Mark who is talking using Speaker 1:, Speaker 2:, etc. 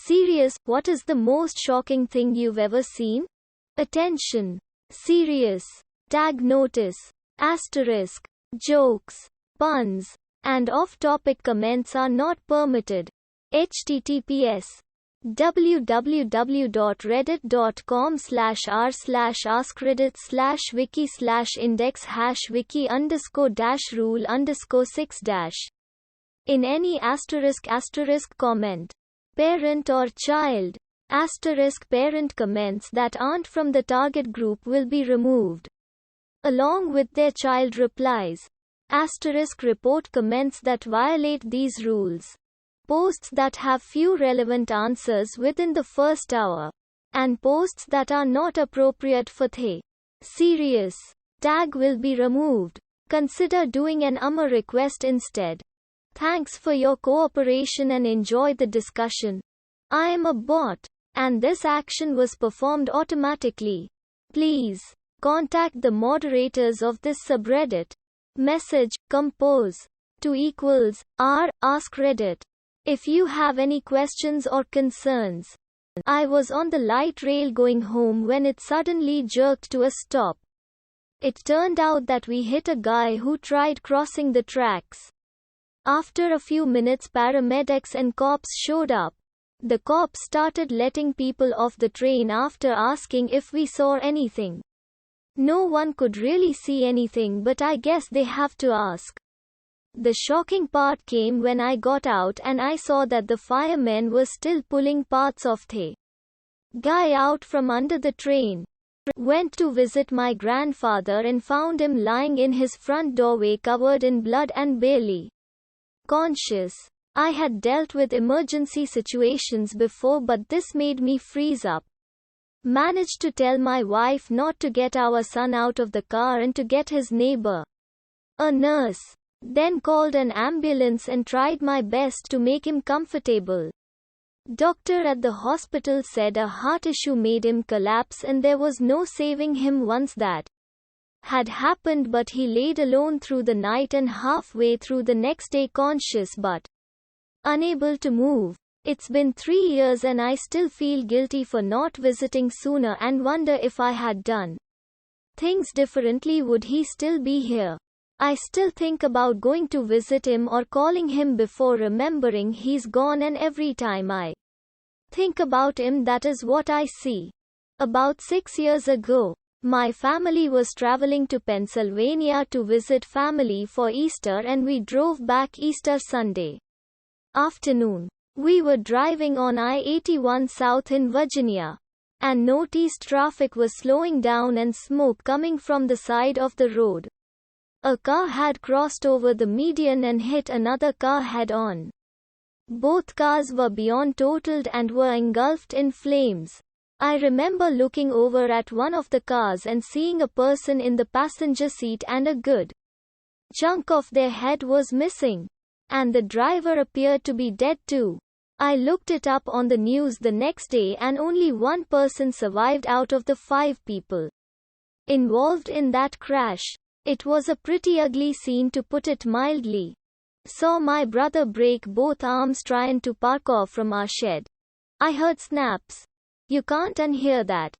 Speaker 1: Serious, what is the most shocking thing you've ever seen? Attention. Serious. Tag notice. Asterisk. Jokes, puns, and off-topic comments are not permitted. https www.reddit.com/r/askreddit/index#wiki_rule_6- in any comment, parent or child, parent comments that aren't from the target group will be removed, along with their child replies. Report comments that violate these rules, posts that have few relevant answers within the first hour, and posts that are not appropriate for the serious tag will be removed. Consider doing an request instead. Thanks for your cooperation and enjoy the discussion. I am a bot, and this action was performed automatically. Please contact the moderators of this subreddit. Message, compose, to =r@AskReddit. If you have any questions or concerns. I was on the light rail going home when it suddenly jerked to a stop. It turned out that we hit a guy who tried crossing the tracks. After a few minutes, paramedics and cops showed up. The cops started letting people off the train after asking if we saw anything. No one could really see anything, but I guess they have to ask. The shocking part came when I got out and I saw that the firemen were still pulling parts of the guy out from under the train. Went to visit my grandfather and found him lying in his front doorway covered in blood and barely conscious. I had dealt with emergency situations before, but this made me freeze up. Managed to tell my wife not to get our son out of the car and to get his neighbor, a nurse. Then called an ambulance and tried my best to make him comfortable. Doctor at the hospital said a heart issue made him collapse and there was no saving him once that had happened, but he laid alone through the night and halfway through the next day conscious but unable to move. It's been 3 years and I still feel guilty for not visiting sooner and wonder if I had done things differently, would he still be here? I still think about going to visit him or calling him before remembering he's gone, and every time I think about him, that is what I see. About 6 years ago, my family was traveling to Pennsylvania to visit family for Easter and we drove back Easter Sunday afternoon. We were driving on I-81 South in Virginia, and noticed traffic was slowing down and smoke coming from the side of the road. A car had crossed over the median and hit another car head-on. Both cars were beyond totaled and were engulfed in flames. I remember looking over at one of the cars and seeing a person in the passenger seat and a good chunk of their head was missing. And the driver appeared to be dead too. I looked it up on the news the next day and only one person survived out of the 5 people involved in that crash. It was a pretty ugly scene, to put it mildly. Saw my brother break both arms trying to park off from our shed. I heard snaps. You can't unhear that.